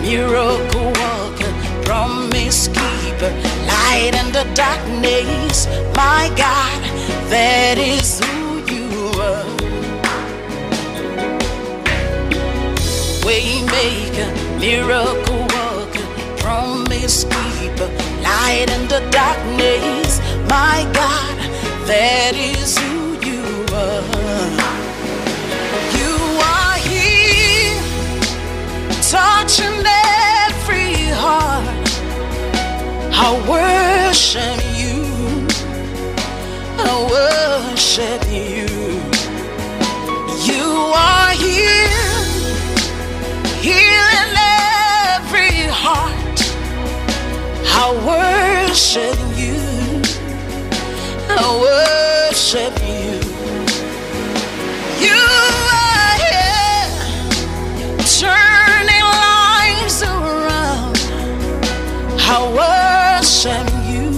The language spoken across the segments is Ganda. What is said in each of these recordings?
miracle worker, promise keeper, light in the darkness. My God, that is who you are. Waymaker, miracle worker, promise keeper, light in the darkness. My God, that is who you are. You are here, touching every heart. I worship you, I worship you. You are here, healing every heart. I worship you, I worship you. You are here, turning lives around. I worship you,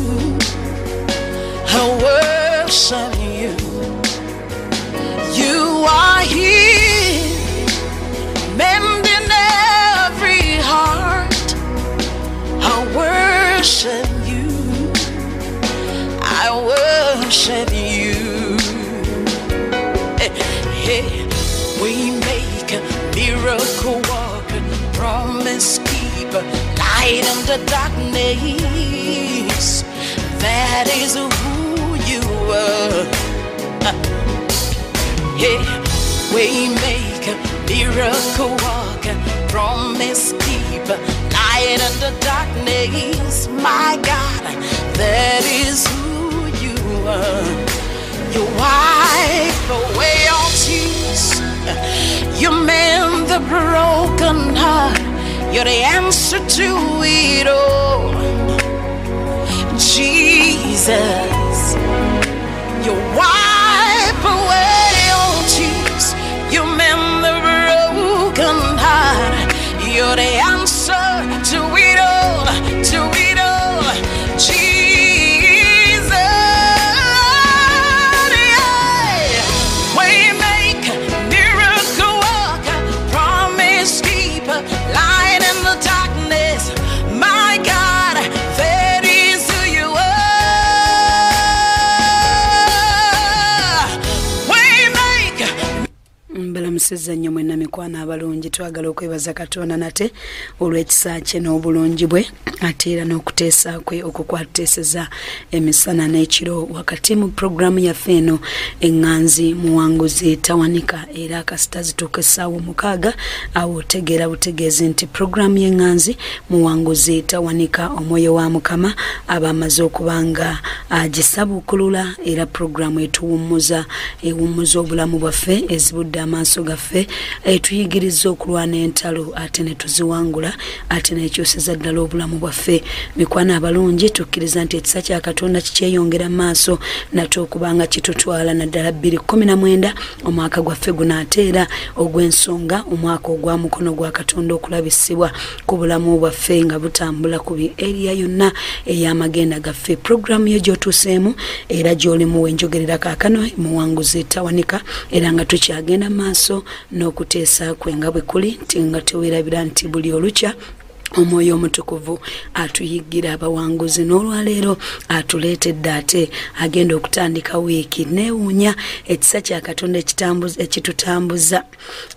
I worship you. You are here, mending every heart. I worship you, I worship you. Hey, we make a miracle worker, promise keeper, light in the darkness. That is who you are. Hey, we make a miracle worker, promise keeper, light in the darkness. My God, that is who you are. You wipe away all tears, you mend the broken heart. You're the answer to it all, Jesus. You wipe away all tears, you mend the broken heart. You're the answer to it all, to it all, Jesus. Yeah. Waymaker, miracle worker, promise keeper, light in the darkness. My God, that is who you are. Waymaker. Mbalamusizza nnyo mwenna mikwano abalungi, twagala okwebaza Katonda nate olw'ekisa kye n'obulungi bwe, ate era n'okuteesa kwe okukwateeseza emisana n'ekiro wakati mu programu yaffe eno eŋŋanzi muwanguzi tawanika. Era kasita zituuka essaawa 6 awo otegeera butegeezi nti programu y'eŋŋanzi muwanguzi tawanika, omwoyo wa Mukama aba amaze okuba nga agisabuukulula, era programu etuwummuza obulamu bwaffe, ezibudde amaaso gaffe, etuyigiriza okulwana entalo ate ne tuziwangula, ate n'ekyusizza ddala obulamu bwaffe. Mikwano abalungi, tukkiriza nti ekisa kya Katonda kikyeyongera maaso nate okubanga kitutwala naddala 2019 omwaka gwaffe guno, ate era ogw'ensonga omwaka ogwa mukono gwa Katonda okulabisibwa ku bulamu bwaffe nga butambula ku area yonna ey'amagenda gaffe. Programu yo gy'otuuseemu era gy'olimu wenjogerera kaakano muwanguzi tawanika, era nga tukyagenda maaso n'okuteesa kwe nga bwe kuli, nti nga teweerabira nti buli olukya omwoyo omutukuvu atuyigira abawanguzi, n'olwaleero atuleetedde ate agenda okutandika wiiki neewuunya. Ekisa kya Katonda ekitutambuza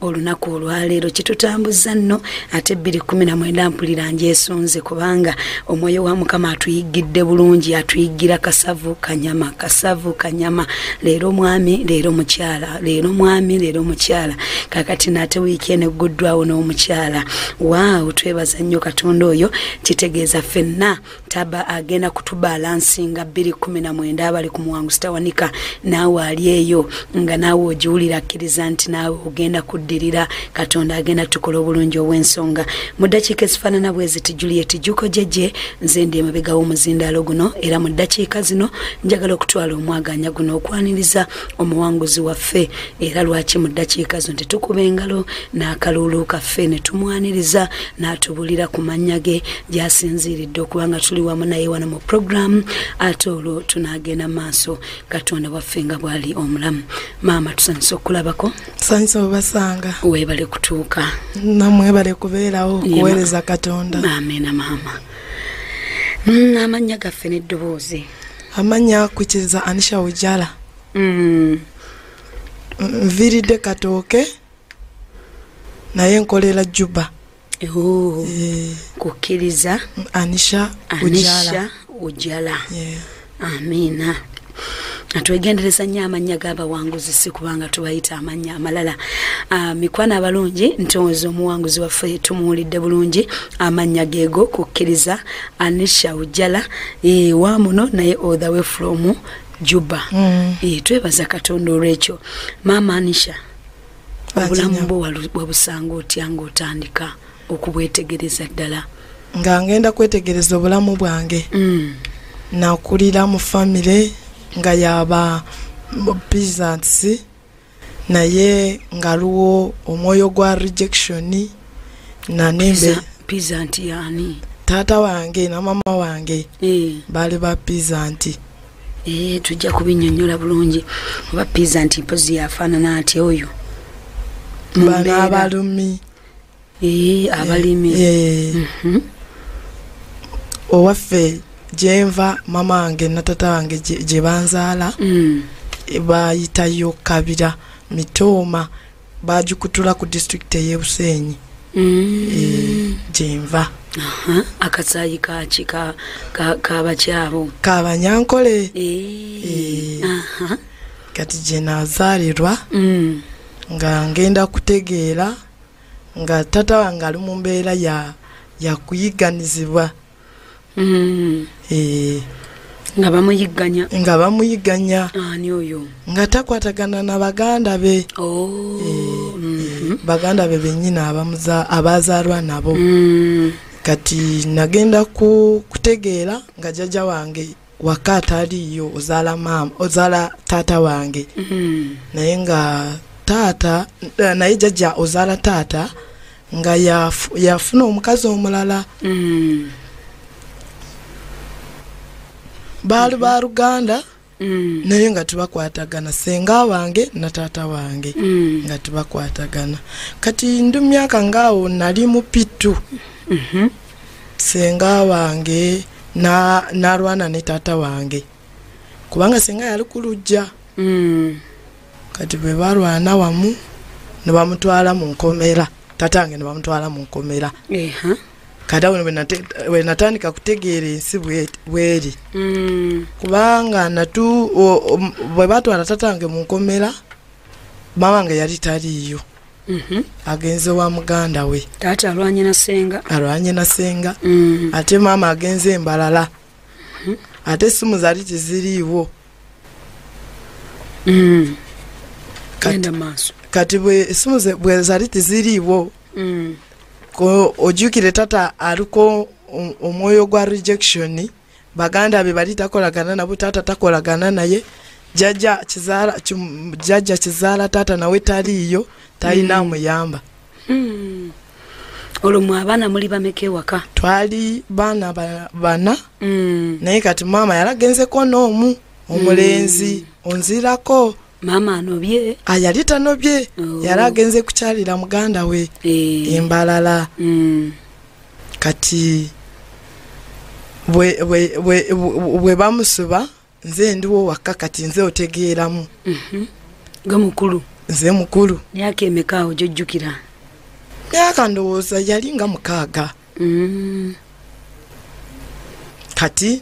olunaku olwaleero kitutambuza nno, ate 2019 mpulira njesunze kubanga omwoyo wa Mukama atuyigidde bulungi, atuyigira kasavu kanyama, kasavu kanyama. Leero mwami, leero mukyala, leero mwami, leero mukyala, kakati nate wiiki eno egguddwawo n'omukyala. Waaw, twebaza nnyo Katonda oyo, kitegeeza ffenna taba agenda kutubalansinga 2019 abali ku muwanguzi tawanika. Naawe ali eyo nga naawe ogiwulira, akkiriza nti naawe ogenda kuddirira Katonda agenda tukola obulungi obw'ensonga. Mu ddakiika ezifaanana bwe ziti Juliet Juko jeje, nze ndi emabega w'omuzindaalo guno, era mu ddakiika zino njagala okutwala omwaganya guno okwaniriza omuwanguzi waffe. Era lwaki mu ddakiika zino tetukuba engalo n'akalulu kaffe ne tumwaniriza n'atubulira kumanya ge jasinziridde okubanga tuli wamu naye wano mu program ate olwo tunagenda maaso Katonda waffe nga bwali omulamu. Maama tusanyusa okulabako. Tusanyusa obasanga. Weebale kutuuka. Namwe bale kubeerawo okuweereza Katonda. Amina maama. Amanya gaffe n'eddoboozi. Amanya kukiza Anisha Ujala. Nviridde Katooke naye nkolera Juba. Kukkiriza Anisha Ujala. Amina. Atwegendereza nnyo amanya g'abawanguzi si kubanga tubayita amanya amalala. Mikwana abalungi ntozo omuwanguzi waffe tumuwulidde bulungi amanya geego kukkiriza Anisha Ujala wamuno naye all the way from Juba. Twebaza Katonda olw'ekyo. Maama Anisha obulamu bwo wabusanga otya ng'otandika okubwetegereza ddala? Nga ngenda kwetegereza obulamu bwange nakulira mu family nga yaba peasants naye ngaluwo omwoyo gwa rejection na nembe. Peasant yani tata wange na mama wange bali ba peasant. Tujja kubinnyonnyola bulungi oba peasant mpozi yafaanana ati oyo bana abalumi abalimi. Owaffe jenva mama wange na tata wange je banzaala bayitayo Kabira Mitoma bajukutula ku district ye Busenyi. Jenva akasayi kabakyabo kabanyankole. Kati je nazaalirwa nga ngenda kutegeera nga tata wange ali mu mbeera ya kuyiganizibwa. Nga bamuyiganya ani oyo nga takwatagana na baganda be. Baganda be bennyina abazaalwa nabo. Kati nagenda kutegeera nga jjajja wange wakati aliyo ozaala tata wange. Naye nga tata naye jjajja ozaala tata nga yafuna omukazi omulala. Baali ba Luganda naye nga tubakwatagana senga wange na tata wange nga tubakwatagana. Kati ndu myaka ngaawo nali mupitu senga wange nalwana ne tata wange kubanga senga yali kulujja. Kati bwe balwana wamu ne bamutwala mu nkomera. Tata wange ne bamutwala mu nkomera. Kati awo we natandika kutegeera ensi bweri. Kubanga bwe batwala tata wange mu nkomera mama wange yali taliyo. Agenze wa muganda we. Tata alwanye na senga. Ate mama agenze Embalala. Ate simu zali teziriiwo. Kati simu bwe zali teziriiwo ojukire tata aliko omwoyo gwa rejection. Baganda be bali takolagana nabo, tata takolagana naye. Jjajja kizaala tata nawe taliyo talina amuyamba. Olwo abaana muli bameka ewaka? Twali baana bana. Naye kati mama yalagenzeko n'omu omulenzi onzirako. Mama anobye? Yali tanobye. Yalagenze kukyalira muganda we Embalala. Kati bwe bamusuba nze ndiwo waka kati nze otegeeramu. Mukulu? Nze mukulu. Myaka emeka ojjukira? Myaka ndowooza yali nga 6. Kati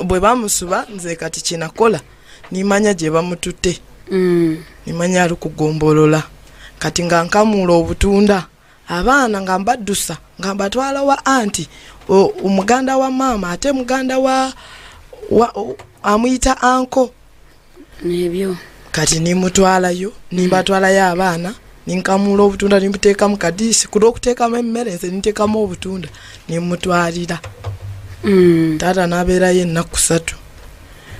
bwe bamusuba nze kati kinakola nimanya gye bamututte. Nimanya ali kugombolola. Kati nga nkamula obutunda abaana nga mbaddusa nga mbatwala wa anti omuganda wa mama ate muganda wa amuyita anko nebyo. Kati nimutwalayo nimbatwalayo abaana ninkamula obutunda nimuteeka mu kadisi kulw'okuteekamu emmere nze niteekamu obutunda nimutwalira. Tata n'abeerayo ennaku 3.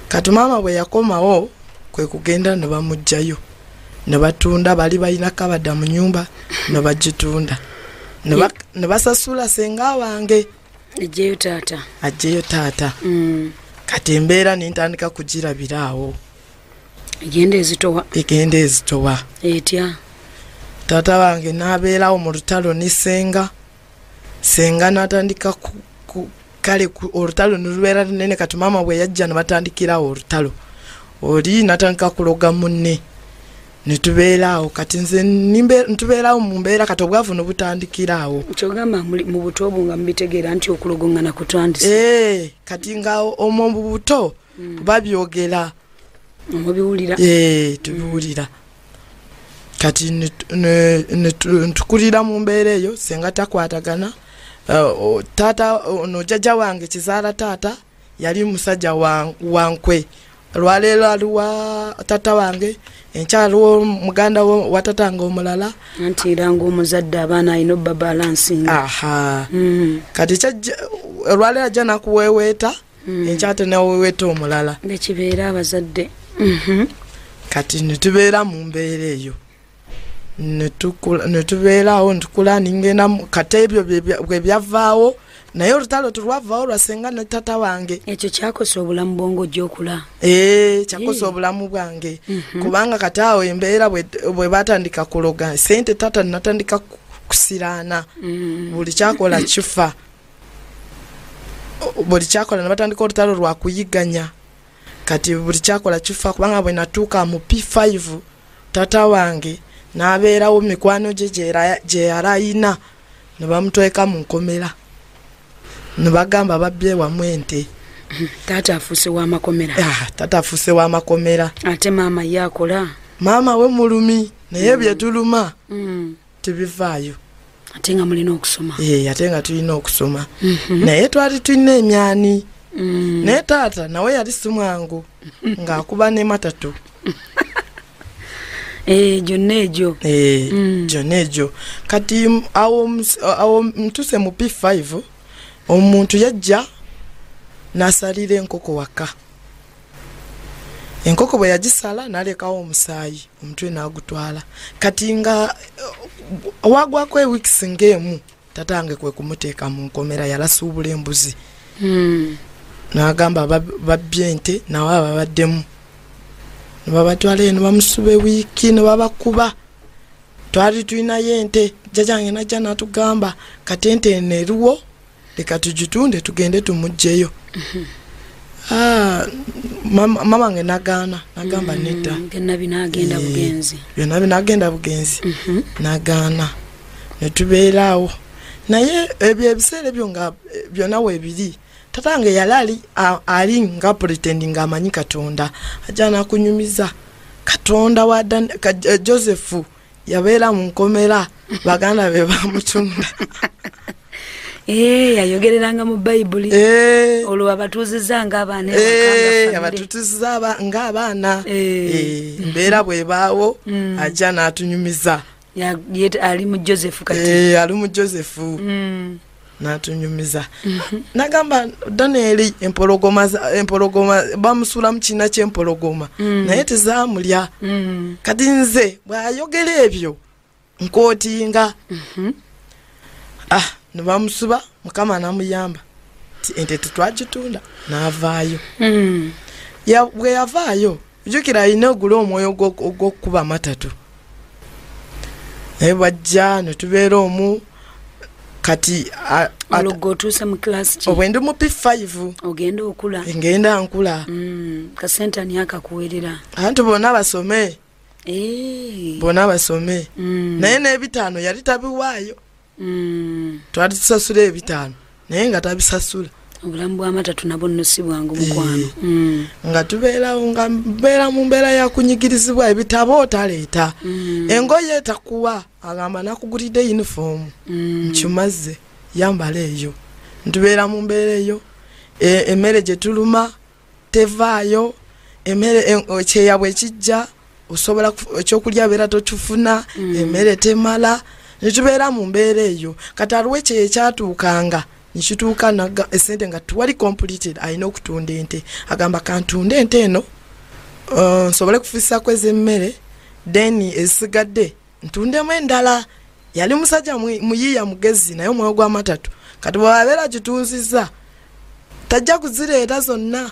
Kati mama bwe yakomawo kwe kugenda ne bamugjayo ne batunda bali balina kabada mu nyumba ne bagitunda. ne basasula senga wange ejeyo taata ajjeyo taata kati embeera nintandika kugirabiraawo egenda ezitowa etya taata wange n'abeerawo mu lutalo ne senga n'atandika kale olutalo nelubeera lunene kati maama bwe yajja ne batandikirawo olutalo oli n'atandika kuloga munne ne tubeeraawo kati nze ntubeerawo mu mbeera kati obwavu ne butandikiraawo kyogamba mu buto obwo nga mubitegeera nti okulogongana kutandise kati nga omwo mu buto babyogera mubiwulira tubiwulira kati ntukulira mu mbeera eyo senga takwatagana taata ono jjajja wange kizaala taata yali musajja wankwe lwaleero aliwa taata wange enkyaliwo muganda wa taata wange omulala anti era ng'omuzadde abaana alina obba balansinga kati lwaleero ajja nakuweeweeta enkyate naweeweeta omulala bekibeera abazadde kati netubeera mu mbeera eyo netubeerawo ntukula ningenda kati ebyo bwe byavaawo naye olutalo tulwavaawo lwasenga ne tata wange ekyo kyakosa obulamu bwongo gyokula kyakosa obulamu bwange kubanga kati awo embeera bwe batandika kuloga sente tata natandika kusiraana buli kyakola kifa buli kyakola nebatandika olutalo lwakuyiganya kati buli kyakola kifa kubanga bwe natuuka mu P5 tata wange n'abeerawo mikwano gye yalayina ne bamutweka mu nkomera ne bagamba babbye wamu ente taata afuuse w'amakomera taata afuuse w'amakomera ate maama ye akola maama we mulumi naye byetuluma tubivaayo ate nga mulina okusoma ate nga tulina okusoma naye twali tulina emyani naye taata nawe yali simwangu ng'akuba ne matatu gyonna egyo gyonna egyo kati awo ntuse mu P5 omuntu yajja n'asalira enkoko waka enkoko bwe yagisala n'alekawo omusaayi omutwe n'agutwala kati nga wagwako ewiikisi ng'emu tatange kwe kumuteeka mu nkomera yalasuubula embuzi n'agamba babbye ente nawe ababaddemu ne babatwala eno bamusuba ewiiki ne babakuba twali tulinayo ente jjajange najja n'atugamba kati ente eno eriwo leka tugitunde tugende tumuggyeyo mama wange nagaana nagamba nedda byonna binagenda bugenzi nagaana netubeeraawo naye ebyo ebiseera ebyo nga byonna weebiri tatange yali ali nga pretendi ng'amanyi Katonda ajja nakunyumiza Katonda wa Josefu yabeera mu nkomera baganda be bamutunda yayogereranga mu Bayibuli olwo abatuuziza ng'abaana abatuuziza ng'abaana embeera bwebaawo ajja n'atunyumiza ali mu Josefu kati ali mu Josefu n'atunyumiza nagamba Danieli empologoma bamusula mu kiina ky'empologoma naye tezaamulya kati nze bw'ayogera ebyo nkootinga ne bamusuba Mukama n'amuyamba ente tetwagitunda n'avaayo bwe yavaayo jjukira alina ogula omwoyo ogw'okukuba matatu naye bwajja ne tubeera omu kati otuuse mu class ki obwe ndi mu P5 ogenda okula ngenda nkula kasente ani akakuweerera anti bonna basome naye n'ebitaano yali tabiwaayo twali tusasula ebitaano naye nga tabisasula obulamu bw'amatatu nabwo nno si bwangu mukwano nga tubeerawo nga mbeera mu mbeera ya kunyigirizibwa ebitabo taleeta engoye takuwa agamba nakugulidde uniform nkimaze yambala eyo ntubeera mu mbeera eyo emmere gye tuluma tevaayo emmere kyeya bwe kijja osobola ekyokulya beera tokifuna emmere temala nitubeera mu mbeera eyo kati aliwo ekyeya ekyatuukanga nikituuka esente nga tuwali completed alina okutunda ente agamba kantunde ente eno nsobole kufiisako ez'emmere then ezisigadde ntundemu endala yali musajja muyiya mugezi naye omwoyo gwa matatu kati bw'abeera gitunziza tajja kuzireeta zonna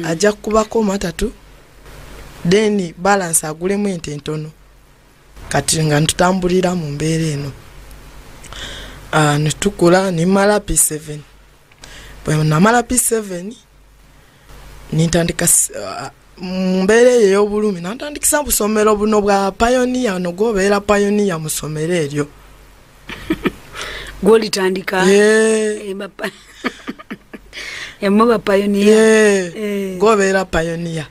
ajja kukubako matatu then balance agulemu ente entono kati nga ntutambulira mu mbeera eno netukula nimala P7 bwe namala P7 nintandika mu mbeera eyo ey'obulumi nantandikisa busomero buno bwa Pioneer nogobeera Pioneer mu ssomero eryo golitandika Emmoba Pioneer gobeera Pioneer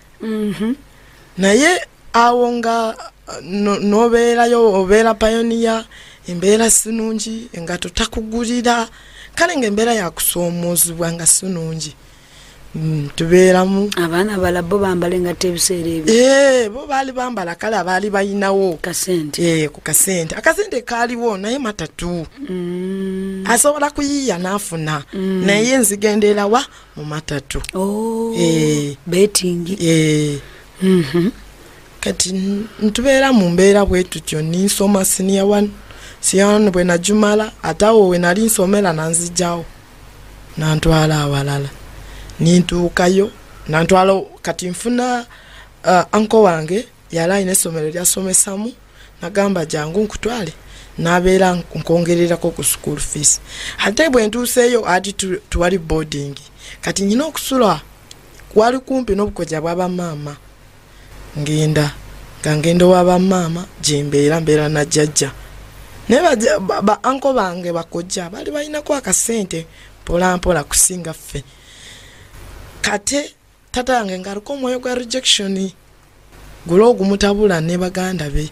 naye awo nga nobeerayo obeera Pioneer embeera sinungi nga totakugulira kale nga embeera yakusoomoozebwa nga sinungi tubeeramu abaana balabo bambale nga tebiseera ebyo bo baali bambala kale abaali bayinawo kasente ku kasente akasente kaaliwo naye matatu asobola kuyiya n'afuna naye nzigendera wa mu matatu betting kati ntubeera mu mbeera bwe tutyo ninsoma senior 1 siyano bwe najumala atawo we nali nsomera nanzijawo nantwala awalala nintuukayo nantwala kati nfuna uncle wange yali alina essomero lyasomesamu nagamba jangu nkutwale nabeera nkongererako ku school fees ate bwe ntuuseeyo ati tuwali boarding kati nyina okusula wali kumpi n'obukoja bw'abamaama ngenda w'abamaama mbeera na jjajja naye ba uncle bange bakojja bali balinako akasente mpola kusinga ffe kate tata yange ngaliko omwoyo gwa rejection gulo ogumutabula ne baganda be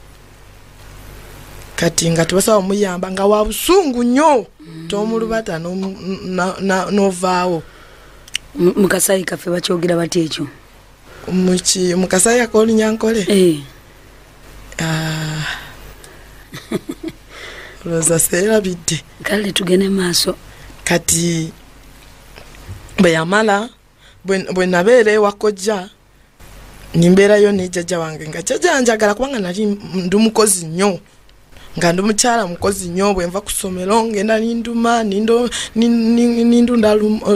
kati nga tubasawa omuyamba nga wa busungu nnyo tomulubata novaawo mukasayi kaffe bakyogera bati ekyo mukasayi akoli nyankole roza seera bidde kale tugene maaso kati bwe yamala bwe nabeera ewakojja nimbeerayo ne jjajja wange nga jjajja njagala kubanga nali ndi mukozi nnyo nga ndi mukyala mukozi nnyo bwe nva ku ssomero ngenda nindunda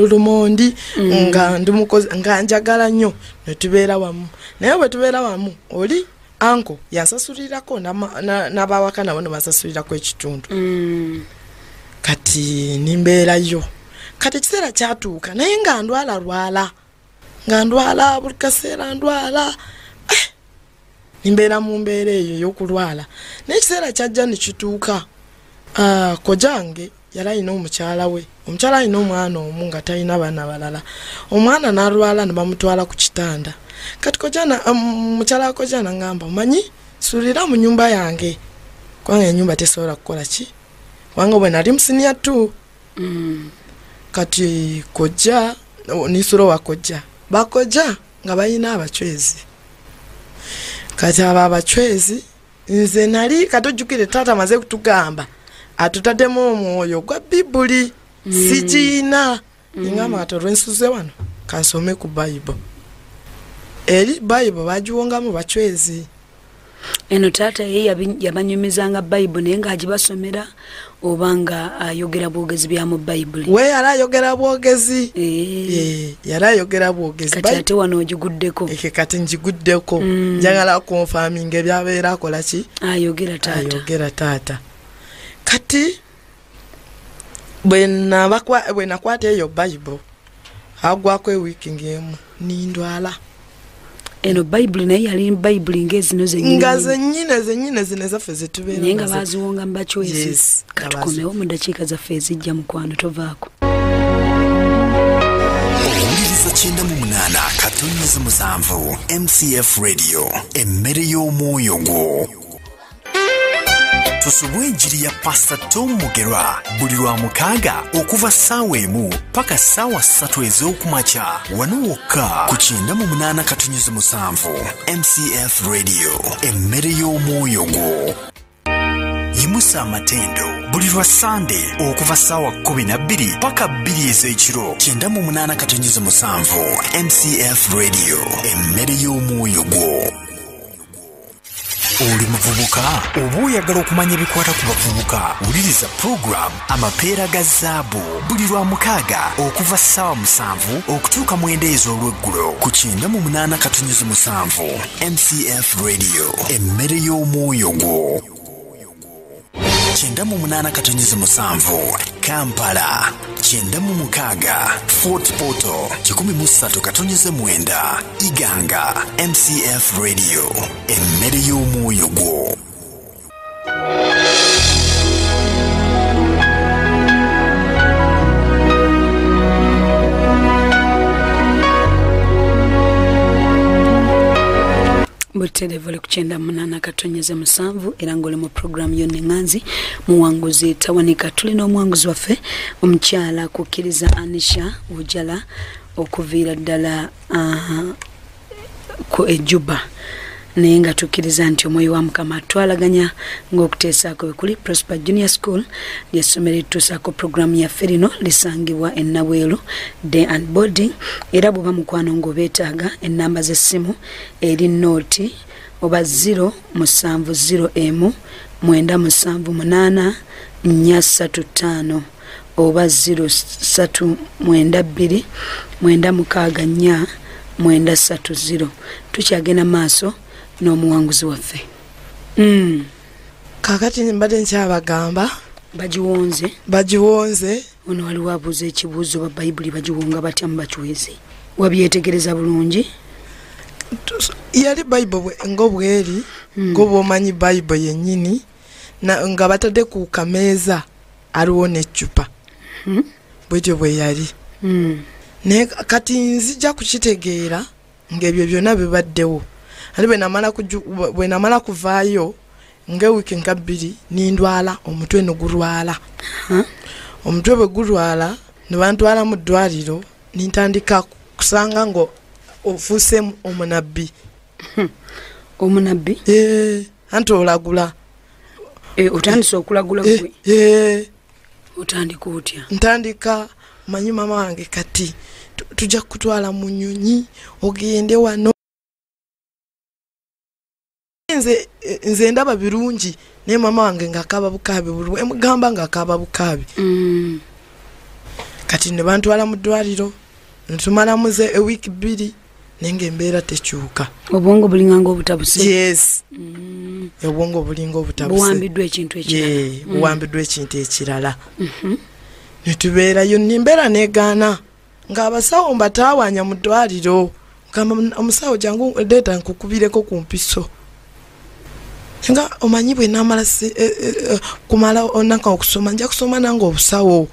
lumondi nga ndi mukozi nga njagala nnyo ne tubeera wamu naye bwe tubeera wamu oli anko yansasulirako n'abawaka nabo ne bansasulirako ekitundu kati nimbeerayo kati ekiseera kyatuuka naye nga ndwala buli kaseera ndwala nimbeera mu mbeera eyo y'okulwala naye ekiseera kyajja ne kituuka kojange yali alina omukyala we omukyala alina omwana omu nga talina baana balala omwana n'alwala ne bamutwala ku kitanda kati mukyala wa kojana ngamba manyi sulira mu nyumba yange kubanga enyumba tesobola kukola ki kubanga bwe nali musinia 2 kati kojja nisuro wa kojja bakojja nga balina abachwezi kati abachwezi nze nali katojjukire tata maze kutugamba atutaddemu omwoyo gwa Bibuli sikiina ngamba atorwensuze wano kansome ku Bible eri Bible bagiwongamu bachwezi eno tata ye yabanyumizanga Bible naye nga agibasomera obanga ayogera bwogezi bya mu Bible we yali ayogera bwogezi yali ayogera bwogezi kati ate wano ogiguddeko kati njiguddeko njagala confirming ebyabeera akola ki ayogera tata kati bwe nakwata eyo Bible agwako ewiki ng'emu nindwala eno Bible naye yali Bible ngezino zennyine zino ezaffe zetubeera naye nga baziwonga mbachwezi katukomewo mu dakiika zaffe ezijja mukwano tovaako owuliriza 98 katonyeza musanvu MCF Radio emmere y'omwoyo gwo tusubwe enjiri ya Pastor Tom Mugerwa buli lwa mukaaga okuva ssaawa emu paka ssaawa 3 ez'okumakya wano wokka ku 98 katonyeza musanvu MCF Radio emmere y'omwoyo gwo yimusa amatendo buli lwa Sande okuva ssaawa 12 paka 2 ez'ekiro 98 katonyeza musanvu MCF Radio emmere y'omwoyo gwo oli muvubuka oba oyagala okumanya ebikwata ku bavubuka wuliriza program amapeera ga zaabu buli Lwamukaaga okuva ssaawa 7 okutuuka 9 ez'olweggulo ku 98.7 MCF Radio emmere y'omwoyo gwo. 98.7 Kampala, 96 Fort Portal, 13.9 Iganga, MCF Radio, emmere y'omwoyo gwo. Butelevole ku 98.7 era ngole mu program yone nganzi muwanguzi tawanika tulina omwanguzi waffe omukyala kukiriza Anisha Ujala okuvira ddala ku Ejuba nenga tukiriza nti omwoyo wa Mukama twalaganya ng'okuteesaako kuli Prosper Junior School lyessomero etuusaako program ya Ferino lisangibwa Ennabweru Day and Boarding era bw'oba mukwano ng'obeetaaga ennamba z'essimu eri nooti oba 070 978 435 oba 0392 964 930 tukyagenda maaso n'omuwanguzi waffe. Kakati mbadde nkyabagamba bagiwonze ono waliwo abuuza ekibuuzo ba Bayibuli bagiwonga batya mu bakiwezi wabyetegereza bulungi yali Bayibuli ng'obweri ng'obwomanyi Bayibuli yennyini nga batadde ku kameeza aliwo n'eccupa bwetyo bwe yali naye kati nzija kukitegeera ng'ebyo byonna bibaddewo ali bwe namala kuvaayo ng'ewiiki nga 2 nindwala omutwe negulwala omutwe bwe gulwala ne bantwala mu ddwaliro nintandika kusanga ngo ofuuse omunabbi omunabbi anti olagula otandise okulagula gwe otandika otya ntandika manyi mama wange kati tujja kutwala mu nnyonyi ogende wano nze ndaba birungi naye mama wange ng'akaaba bukaabi buli emugamba ng'akaaba bukaabi kati ne bantwala mu ddwaliro netumalamu ze ewiiki 2 naye ng'embeera tekyuka obwongo bulinga ng'obutabuse yes obwongo bulinga obutabuse buwambiddwa ekintu ekirala buwambiddwa ekintu ekirala netubeerayo nembeera negaana ng'abasawo mbataawanya mu ddwaliro ngamba omusawo jangu leeta nkukubireko ku mpiso nga omanyi bwe namala kumala onaka okusoma nja kusoma nange obusawo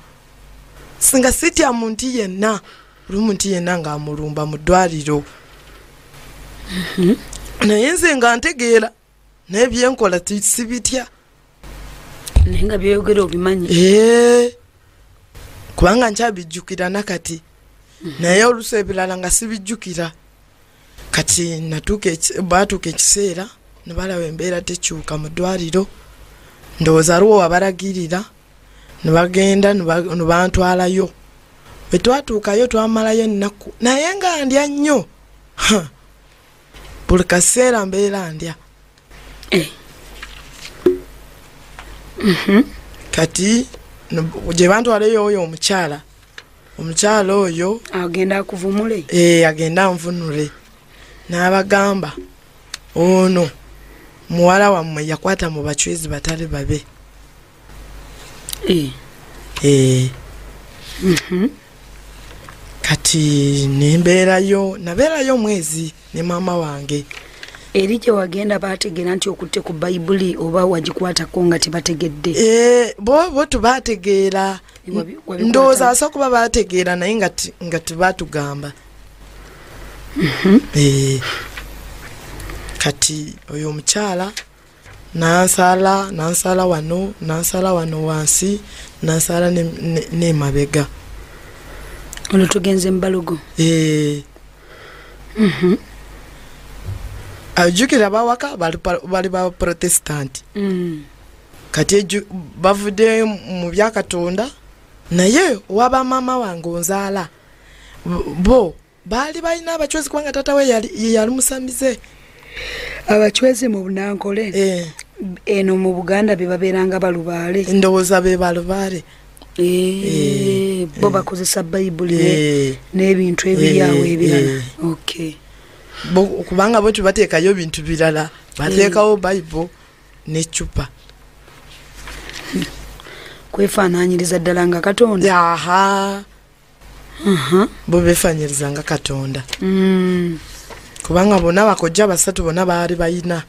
singa sitya muntu yenna buli muntu yenna ng'amulumba mu ddwaliro naye nze nga ntegeera naye byenkola sibitya naye nga byeyogera obimanyi kubanga nkyabijjukira nakati naye oluusi ebirala nga sibijjukira kati baatuuka ekiseera ne balaba embeera tekyuka mu ddwaliro ndowooza aliwo wabalagirira ne bagenda ne bantwalayo bwe twatuukayo twamalayo ennaku naye nga ndya nnyo buli kaseera mbeera ndya kati gye bantwalayo oyo omukyala oyo agenda akuvumule agenda anvunule n'abagamba ono muwala wammwe yakwata mu bacwezi batali babe kati nabeerayo mwezi ne maama wange eri gye wagenda baategeera nti okutte ku Bayibuli oba wagikwatako nga tebategedde bo tubaategeera ndowooza asa kuba baategeera naye nga tebaatugamba kati oyo omukyala nansala wano wansi nansala n'emabega ono tugenze mbalogo ajjukira bawaka bali ba Protestant kati bavudde mu bya Katonda naye waba mama wange onzaala bo baali balina abachwezi kubanga tata we yali musamize abachwezi mu Bunankole eno mu Buganda bebaberanga balubaale ndowooza be balubaale bo bakozesa Bayibuli n'ebintu ebiryawo ebirala okay kubanga bo tubateekayo ebintu birala bateekawo Bayibuli n'eccupa kwefaananyiriza ddala nga Katonda bo beefaanyiriza nga Katonda kubanga bonna bakojja basatu bonna baali bayina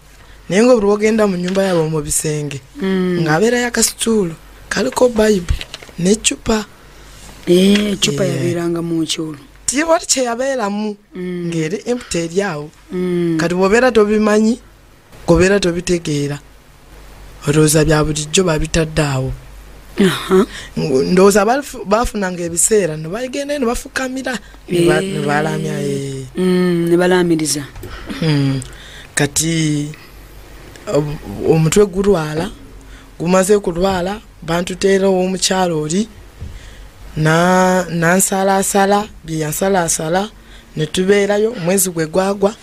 naye nga buli ogenda mu nnyumba yaabwe mu bisenge ng'abeerayo akasituulu kaliko Bayibuli n'eccupa eccupa yabeeranga mu nkyolo tibali kye yabeeramu ng'eri emputa eri awo kati bw'obeera tobimanyi gobeera tobitegeera olowooza bya bulijjo babitadde awo ndowooza baafunanga ebiseera ne bagenda ne bafukamira ne balamya ne balaamiriza kati omutwe gulwala gumaze kulwala bantuteera ow'omukyalo oli nansalaasala bye yansalaasala ne tubeerayo omwezi gwe gwagwa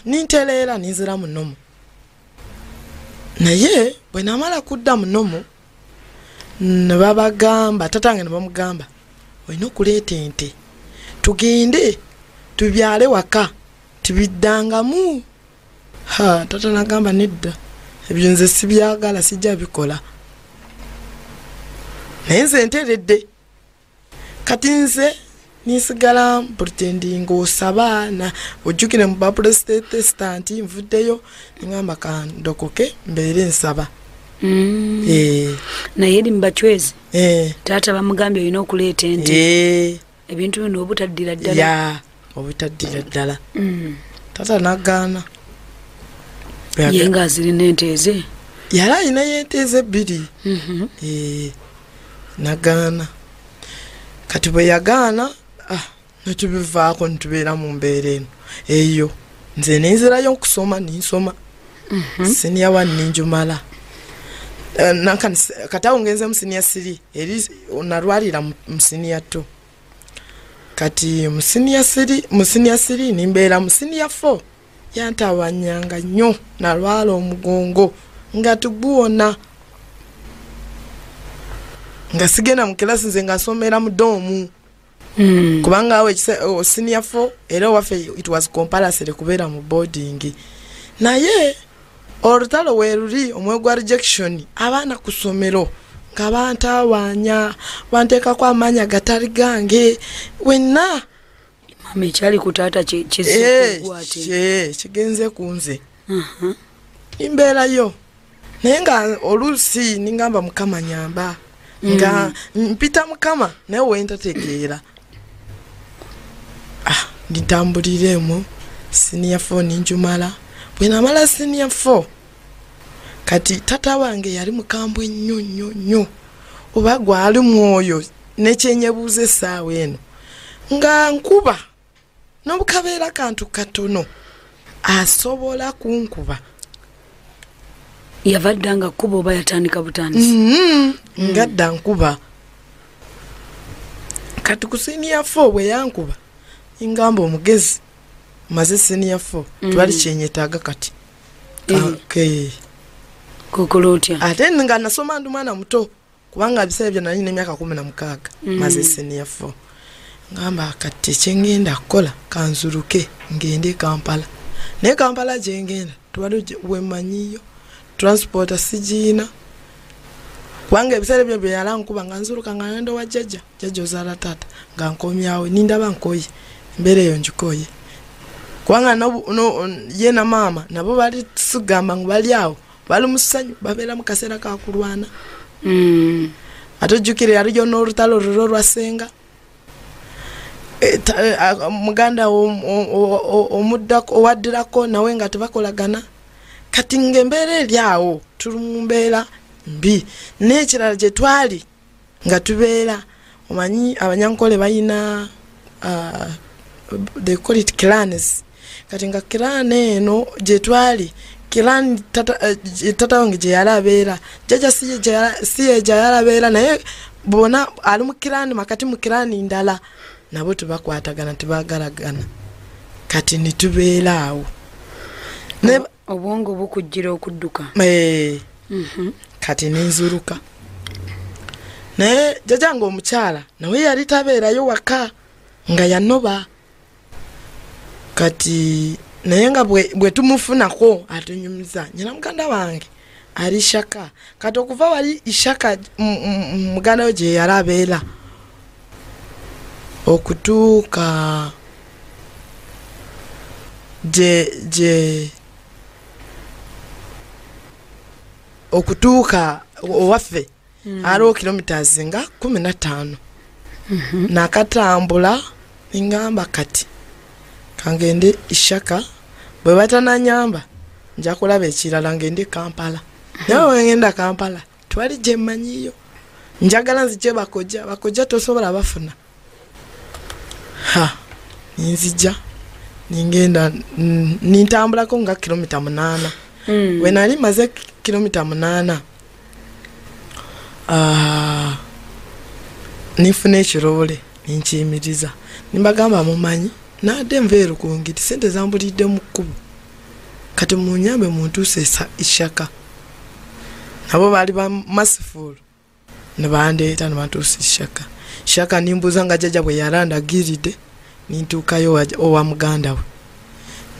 nintereera ninzira mu nnomo naye bwe namala kudda mu nnomo ne babagamba tatange ne bamugamba olina okuleeta ente tugende tubyale waka tubiddangamu tata nagamba nedda ebyo nze sibyagala sijja bikola naye nze nteredde kati nze nisigala pretending osaba na ojjukire mu Protestant nvuddeyo ngamba kandokoke mbeere nsaba naye eri mubachwezi taata bamugambye olina okuleeta ente ebintu bino obutaddira ddala obutaddira ddala taata nagaana ye nga azirina ente eze yali alinayo ente eze 2 nagaana kati bwe yagaana netubivaako netubeera mu mbeera eno eyo nze nenzirayo okusoma ninsoma siniya 1 ninjumala kati awo ngenze mu siniya 3 eri nalwalira mu siniya 2 kati mu siniya 3 nimbeera mu siniya 4 yantabanyanga nnyo nalwala omugongo nga tuguwona nga sigenda mu kilasi nze nga nsomera mu doomu kubanga awo senior 4 era waffe it was compulsory kubeera mu boarding naye olutalo weeruli omwegwa rejection abaana ku ssomero nga bantawaanya banteekako amaanyi agatali gange wenna mama ekyali ku taata kigenze ku nze imbeerayo naye nga oluusi ningamba Mukama nyamba nga mpita Mukama naye wentategeera nitambuliremu senior 4 ninjumala bwe namala senior 4 kati tata wange yali mukambwe nnyo oba gwali mwoyo nekyenyebuuza essaawa eno nga nkuba n'obukabeera kantu katono asobola kunkuba yavaddanga kuba oba yatandika butandisi ngadda nkuba kati ku senior 4 bwe yankuba ingamba omugezi maze senior 4 twali kyenyetaaga kati kokolotya ate nga nasoma ndi mwana muto kubanga biseera byo nali n'emyaka 16 maze senior 4 ngamba kati kyengenda kukola kanzuruke ngende Kampala naye Kampala gyengenda twali wemanyiyo transport sijiina kubanga ebiseera byo byalankuba nga nzuruka nga ngenda wa jjajja ozaala taata nga nkomyawo nindaba nkoye mbeera eyo njikoye kubanga ye na maama nabo bali tugamba ngu bali awo bali mu ssanyu babeera mu kaseera ka kulwana ate ojjukire yaliyo n'olutalo lulwo lwasenga muganda omuddako owaddirako nawe nga tebakolagana kati ng'embeera eri awo tuli mu mbeera mbi n'ekirala gye twali nga tubeera omanyi abanyankole bayina they call it clans kati nga clan eno gye twali clan tata wange gye yali abeera jjajja si ye gye yali abeera naye bona ali mu clan makati mu clan ndala nabo tebakwatagana tebagalagana kati ne tubeera awo obwongo bukujjira okudduka kati ninzuruka naye jajanga omukyala nawe yali tabeerayo waka nga yanoba kati naye nga bwe tumufunako atunyumiza nyina muganda wange ali shaka kati okuva wali ishaka muganda we gye yali abeera okutuuka okutuuka owaffe aliwo kilometers nga 15 nakatambula ngamba kati kangende ishaka bwe batananyamba nja kulaba ekirala ngende Kampala nawe ngenda Kampala twali gye mmanyiyo njagala nzije bakojja tosobola bafuna ninzija ningenda nintambulako nga kilomita 8 we nali maze kilomita 8 nifuna ekirowole ninkiyimiriza nimbagamba mumanyi nadde nveeru ku ngiti sente zambulidde mu kkubo kati munyambe muntuuse ishaka nabo baali ba masifulu nebandeeta nebantuusa ishaka nimbuuza nga jjajja bwe yalandagiridde nintuukayo owa muganda we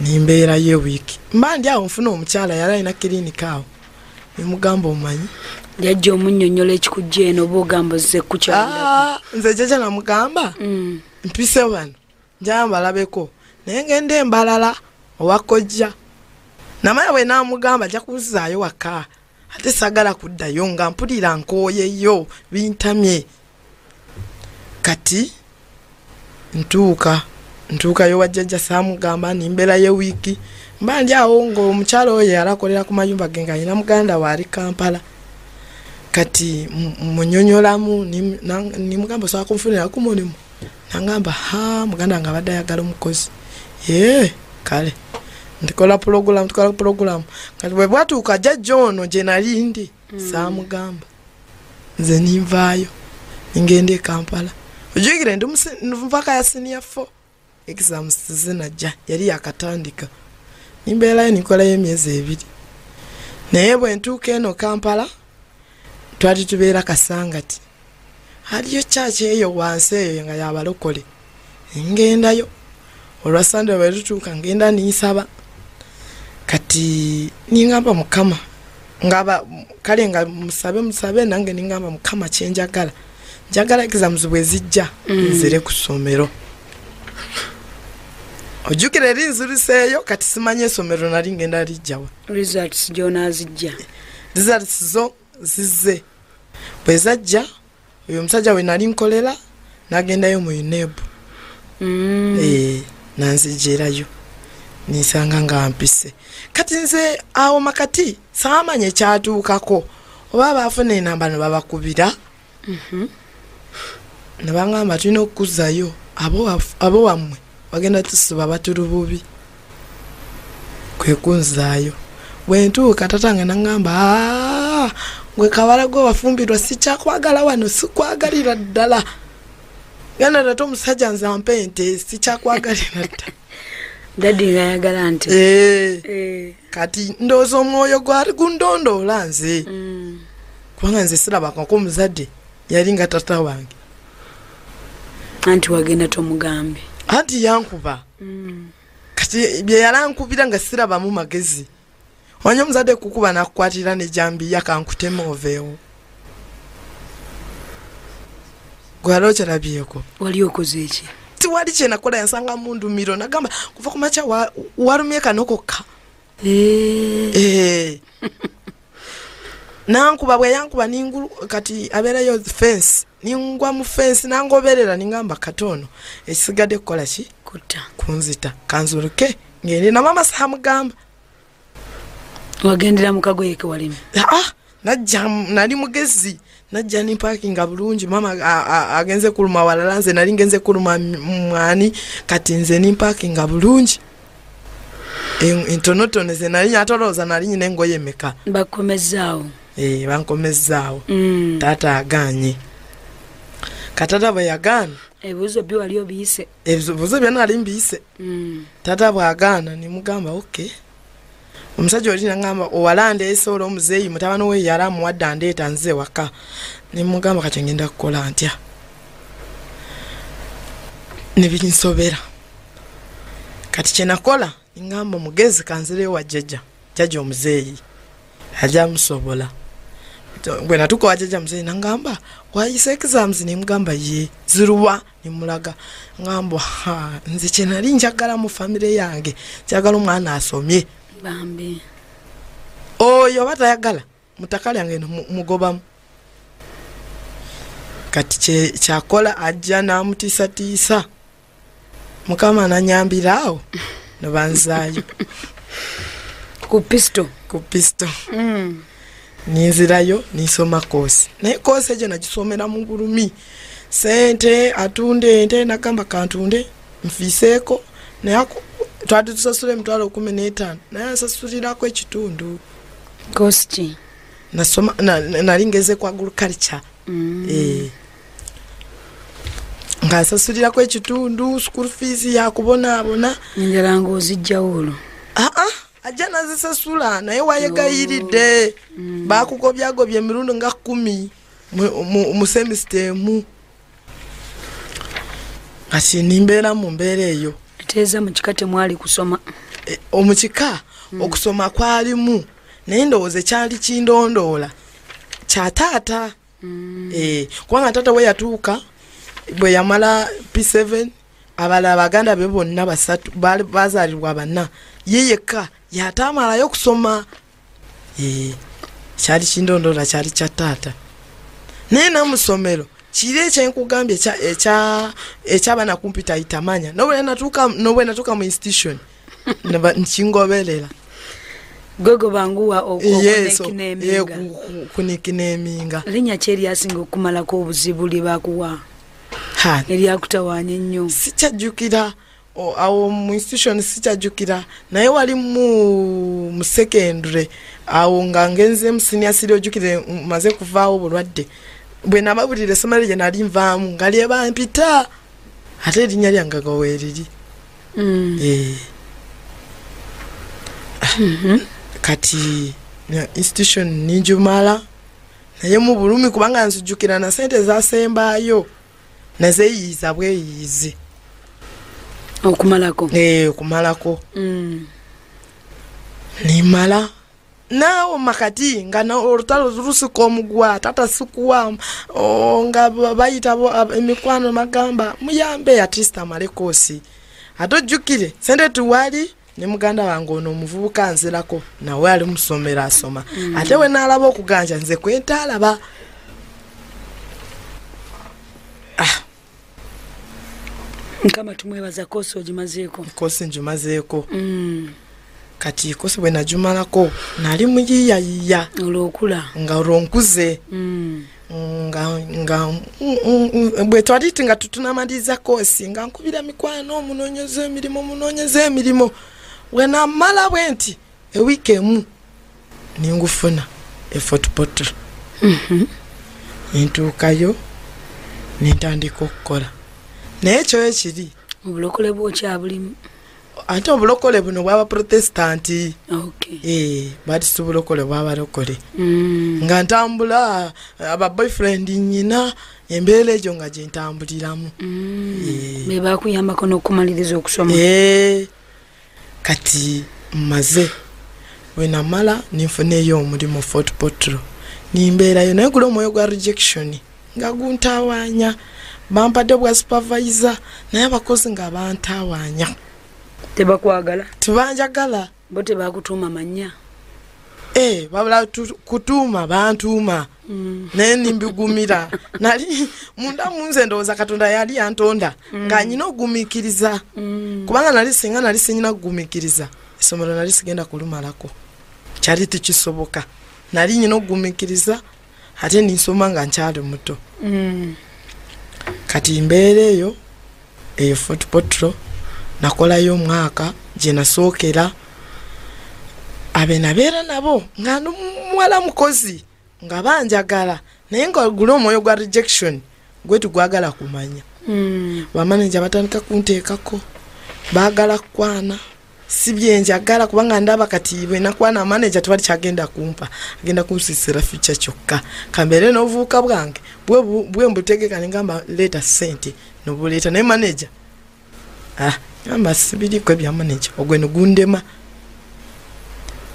nimbeerayo wiiki mba ndi awo nfuna omukyala yali alina kilinika awo nimugamba omanyi jajja omunnyonnyola ekikujja eno oba ogamba ozze kukyala nze jjajja namugamba mpise wano njala mbalabeko naye ngende embalala owakojja namaya bwe namugamba ajja kuzaayo waka ate sagala kuddayo nga mpulira nkooyeyo bintamye kati ntuukayo wajjajja saamugamba nimbeerayo wiiki mba ndi awo ng'omukyala oyo yalakolera ku mayumba ge nga alina muganda waali Kampala kati munyonyolamu nimugamba osobola kunfuniraku mulimu nangamba muganda nga abadde ayagala omukozi kale tukola pulogulamu kati bwe bwatuuka jjajja ono gye nali ndi saamugamba nze ninvaayo ningende Kampala ojugire ndi muvaka ya senior 4 exams zinajja yali yakatandika nimbeerayo nikolayo emyezi 2 naye bwe ntuuka eno Kampala twali tubeera Kasangati aliyo chachi eyo wansi eyo nga yabalokole ngendayo olwa Sunday bwe tutuuka ngenda ninsaba kati ningamba mukama ngaba kale nga musabe nange ningamba mukama kyenjagala njagala exams bwe zijja nzire ku ssomero ojukire linzuriseeyo kati simanye essomero nali ngenda lijjawa results jona zijja results zo zizze bwe zajja oyo omusajja we nali nkolera nagendayo mu UNEB nanzijerayo nisanga nga mpise kati nze awo makati saamanye ekyatuukako oba baafuna enamba ne babakubira ne bangamba tulina okukuzayo abo wammwe bagenda tusiba batulu bubi kwe kunzaayo bwe ntuuka tatange nangamba gwe kabala gwe wafumbirwa sikyakwagala wano sikwagalira ddala gana tato omusajja nze ampe ente sikyakwagalira ddala dadi nga yagala nti kati ndowooza omwoyo gwali gundondoola nze kubanga nze sirabakako omuzadde yali nga tata wange anti wagenda tomugambe anti yankuba kati bye yalankubira nga sirabamu magezi wanya omuzadde kukuba nakukwatira nejambiya kankutema oveewo gwali okyalabyeko wali okoze eki tiwali kyenakola yansanga mundumiro nagamba kuva ku makya walumye kanokokka nankuba bwe yankuba ningulu kati abeerayo fence ningwa mu fence nangoberera ningamba katono ekisigadde kukola ki kunzita kanzuruke ngende na mama saamugamba wagendera mukagoye ke walimu najja nali mugezi najja ni parking bulungi mama agenze kuluma walala nze nali ngenze kuluma mwani kati nze ni parking bulungi entonotono ze nali atoloza nali nyine ngoye meka bakomezaawo bankomezaawo tata aganye katata bwe yagaana ebibuzo byo wali obiyise ebibuzo byonna nali mbiyise tata bwagaana nimugamba okay omusajja oli nangamba owalanda esoola omuzeeyi mutabani we yali amuwadde andeeta nze waka ne mugamba kati ngenda kukola ntya ne binsobera kati kye nakola ngamba mugezi kanzireyo wa jjajja omuzeeyi ajja musobola bwe natuuka wa jjajja muzeeyi nangamba wayise exams ne mugamba ye ziruwa ne mulaga ngamba nze kye nali njagala mu famire yange njagala omwana asomye bambi oyo batayagala mutaka lyange mugobamu kati kyakola ajja n'amutiisatiisa mukama nanyambiraawo nebanzaayo ku pisto ninzirayo nisoma koosi naye koosi egyo nagisomera mu bulumi sente atunde ente nagamba kantunde nfiiseeko naye twali tusasula emitwalo 15 naye asasulirako ekitundu koosi ki nasoma nali ngeze ku agriculture nga asasulirako ekitundu school fees yakubonaabona njala ng'ozijjawo olwo ajja nazisasula naye wayegayiridde bakugobyagobya emirundi nga 10 mu semester emu kati nimbeera mu mbeera eyo teeza mu kika temwali kusoma omukika okusoma kwalimu naye ndowooza kyali kindondoola kya taata kubanga taata we yatuuka bwe yamala P7 abalala baganda be bonna basatu bazaalibwa bana ye yekka yatamalayo okusoma kyali kindondoola kyali kya taata naye namusomero kiri ekyenkugambye ekyabana kumpita itamanya nobwe natuuka mu institution nkingoberera gogo banguwa kunikineminga linnya kyeri asinga okumalako obuzibu lye bakuwa eryakutawaanya ennyo sikyajjukira awo mu institution sikyajjukira naye wali mu secondary awo nga ngenze mu senior siri ojjukire maze kuvaawo bulwadde bwe nababulira essomero lye nali nvaamu nga lyeba mpita ate erinnya lyange gaweeriri kati institution ninjumala naye mu bulumi kubanga nzijjukira na sente zasembayo nazeeyiiza bweyiizi okumalako nimala naawo makati nga olutalo lusika omugwa tata sikuwa nga bayita emikwano magamba muyambe atleast amale koosi ate ojjukire sente tuwali ne muganda wange ono omuvubuka nzirako nawe ali musomero asoma ate we naalaba okuganja nze kwentaalaba nkama tumwebaza koosi ogimazeeko koosi ngimazeeko kati koosi bwe nagimalako nali muyiyayiya olwokula nga olwonkuze nga bwe twaliti nga tutunamaliza koosi nga nkubira mikwano omunoonyeza emirimu we namala bwe nti ewiiki emu ningufuna efotopotro nintuukayo nintandika okukola naye ekyo ekiri obulokole bwokyabulimu ate obulokole buno bwaba protestanti bati si bulokole bwabalokole nga ntambula ababoyfriend nyina embeera egyo nga gyentambuliramu bebakuyambako n'okumaliriza okusoma kati mmaze bwe namala ninfuneeyo omulimu Fort Potro nimbeerayo naye gula omwoyo gwa rejection nga guntawanya bampadde bwa supervisor naye abakozi nga bantawanya tebakwagala tebanjagala bo tebakutuuma mannya babula kutuuma bantuuma naye nimbigumira nali munda munze ndowooza katonda yali yantonda nga nyina okugumiikiriza kubanga nali sinyina kugumiikiriza essomero nali sigenda kulumalako kyali tekisoboka nali nyina okugumiikiriza ate ninsoma nga nkyali muto kati mbeera eyo Fort Potro nakolayo omwaka gye nasookera abe nabeera nabo nga muwala mukozi nga banjagala naye nga gula omwoyo gwa rejection gwe tugwagala kumanya bamaneja batandika kunteekako baagala kwana sibyenjagala kubanga ndaba kati bwe nakwana manager twali kyagenda kumpa agenda kunsisira future kyokka kambere novuka bwange bwe mbutegeka ngamba leta sente no buleta ne manager ngamba sibiri kwe bya manager ogweno gundema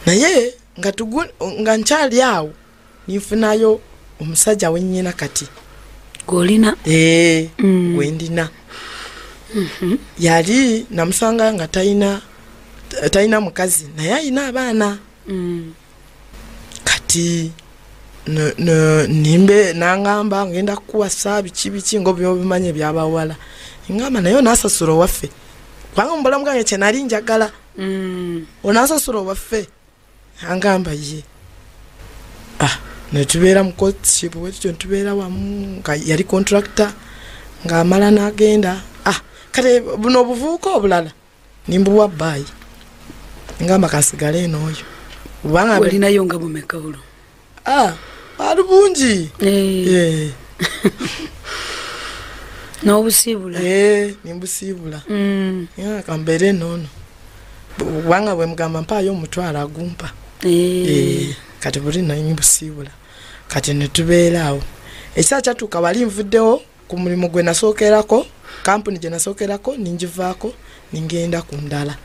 naye nga nchali awo nifunayo omusajja wenyina kati golina wendina yali namusanga nga taina mukazi naye ayina abaana kati nimbe nangamba ngenda kuwasa biki ngo byobimanye byabawala ngamba nayo nasasura waffe kwanga mbula muganye chenali njagala onasasura waffe angamba ye netubera mukotship wetyo ntubera wamu yali contractor ngamala nagenda kale buno buvuko obulala nimbuwa bayi ngamba kasigale enoyo ubanga walina yonga bumekaulo alubunji no busibula nimbusibula kambere nono ubanga bwe mugamba mpayo mutwala agumpa kati buli na nimbusibula kati netubera awo ekisa kyatuka bali nvuddewo ku mulimu gwe nasookerako kampuni gye nasookerako ninjivaako ningenda ku ndala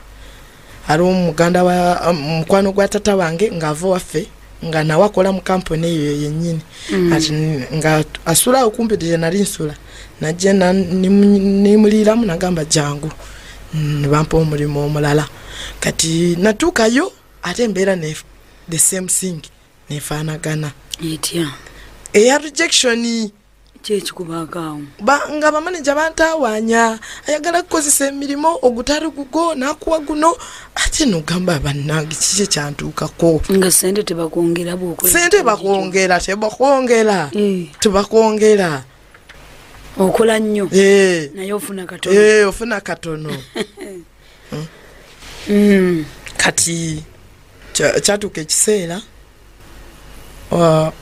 ali omuganda wa mukwano gwa tata wange ng'ava waffe nga nawe akola mu kampuni eyo yennyini ati nga asula okumpi gye nali nsula najja nimuliiramu nagamba jangu bampa omulimu omulala kati natuukayo ate embeera the same thing nefaanagana eya rejection kyekikubakaawo nga bamanager bantawanya ayagala kukozesa emirimu ogutali gugo nakuwa guno ate nogamba bannange kiki kyantuukako nga sente tebakwongera sente bakwongera tebakwongera okola nnyo naye ofuna katono kati kyatuuka ekiseera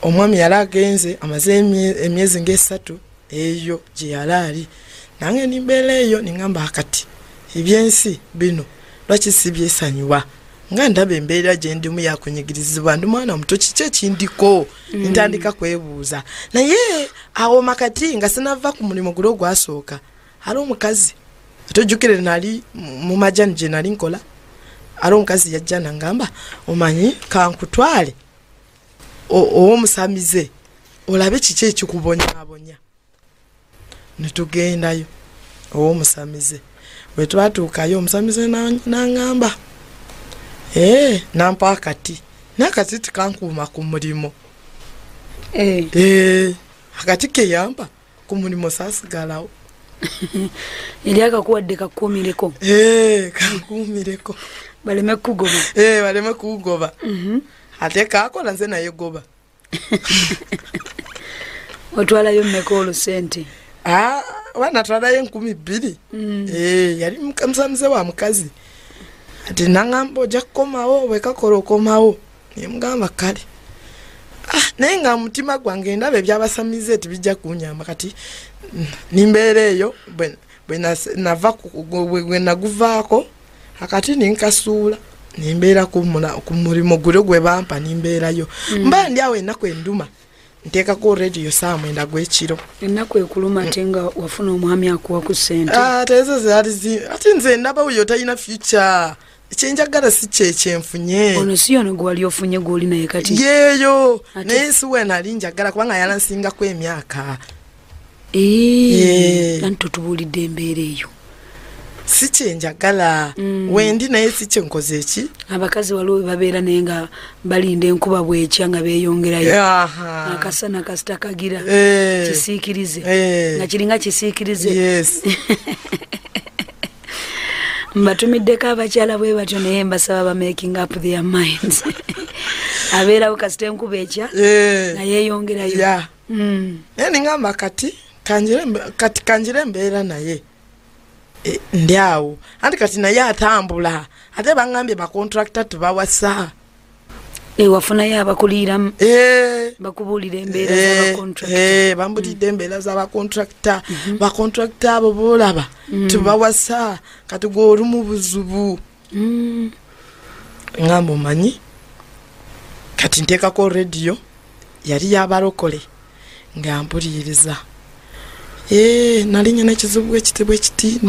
omwami yali agenze amaze emyezi nga3 eyo gye yali ali nange nimbeera eyo ningamba akati ebyensi bino lwaki sibyesanyiwa nga ndaba embeera gye ndimu yakunyigirizibwa ndi mwana muto kiki ekindiko ntandika kwebuuza naye awo makati nga sinava ku mulimu guli ogwasooka ali omukazi atojjukire nali mu majani gye nali nkola ali omukazi yajja nangamba omanyi kankutwale omusamize olabe kiki ekikubonyabonya netugendayo omusamize bwe twatuukayo omusamize nangamba nampa akati nakati tikankuuma ku mulimu akati keyamba ku mulimu saasigalawo eri akakuwadde kakuumireko kankuumireko baleme kugoba ate kakola nze naye goba otwalayo mmeka olusente wanatwalayo 2,000 yali musamize wa mukazi ati nangamba ojja kukomawo bwekakola okomawo nemugamba kale naye nga mutima gwange ndaba ebyabasamize tibijja kunyamba kati nimbeera eyo bwe naguvaako akati ninkasuula nimbeera ku mulimu guli gwe bampa nimbeerayo mba ndi awo ennaku enduma nteekako radio saa 9 gw'ekiro ennaku ekuluma ate nga wafuna omwami akuwa ku ssente tezo ate nze ndaba oyo talina future ekyenjagala si kyekyenfunye ono si yono gwe wali ofunye gw'oli naye kati yeeyo naye si we nali njagala kubanga yalansingako emyaka anti totubuulidde embeera eyo si kyenjagala wendi naye si kyenkoze eki abakazi waliwo babeera naye nga balinda enkuba bwekya nga beeyongerayo akasana kasita kagira kisiikirize nga kiringa kisiikirize mbatumiddeko abakyala bwe batyo naye mbasaba ba making up their minds abeerawo kasita enkuba ekya nga yeeyongerayo ningamba kati kanjire embeera naye ndi awo anti kati naye atambula ate bangambye bakontractor tubawasa wafunayo abakuliiramu bakubuulira embeera z'abakontractor bambulidde embeera z'abakontractor bakontractor abo boolaba tubawasa kati gwe oli mu buzubu ngamba omanyi kati nteekako radio yali yabalokole nga mpuliriza nali nyina ekizibu ekitibwa ekiti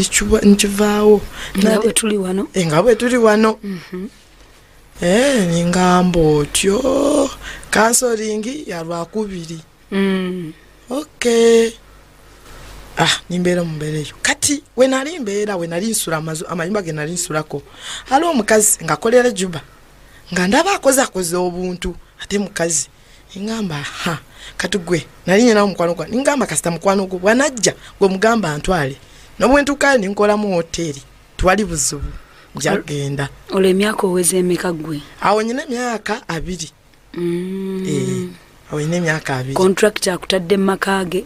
nkivaawo nga bwe tuli wano ningamba otyo kansolingi yalwakubiri okay nimbeera mumbeera eyo kati we nali nsula amayumba ge nali nsulako ali omukazi ng'akolera Juba nga ndaba akoze obuntu ate mukazi ngamba kati gwe nali nyina omukwano gwa ngamba kasita mukwano gwo bwanajja gwe mugamba ntwale nobwentukayo ninkola hoteri twali buzubu jagenda ole emyaka oweze emeka gwe awo nyina emyaka 2 awo nyina emyaka 2 contract akutadde makage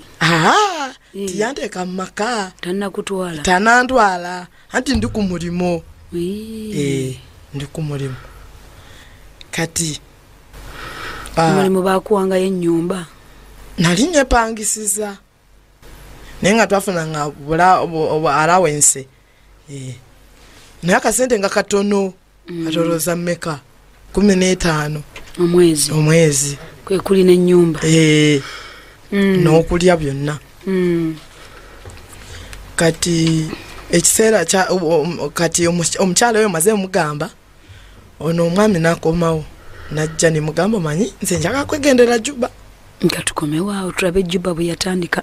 tiyanteeka mu maka tanakutwala anti ndi ku mulimo ndi ku mulimo kati mulimu bakuwangayo ennyumba nali nyepangisiza naye nga twafunanga allowance naye akasente nga katono atoloza mmeka 15 omwezi kwe kuli n'ennyumba n'okulya byonna kati ekiseera kati omukyala oyo maze mugamba ono omwami nakomawo najja ne mugamba manyi nze njagala kwegendera Juba nga tukomewo awo tulabe Juba bwe yatandika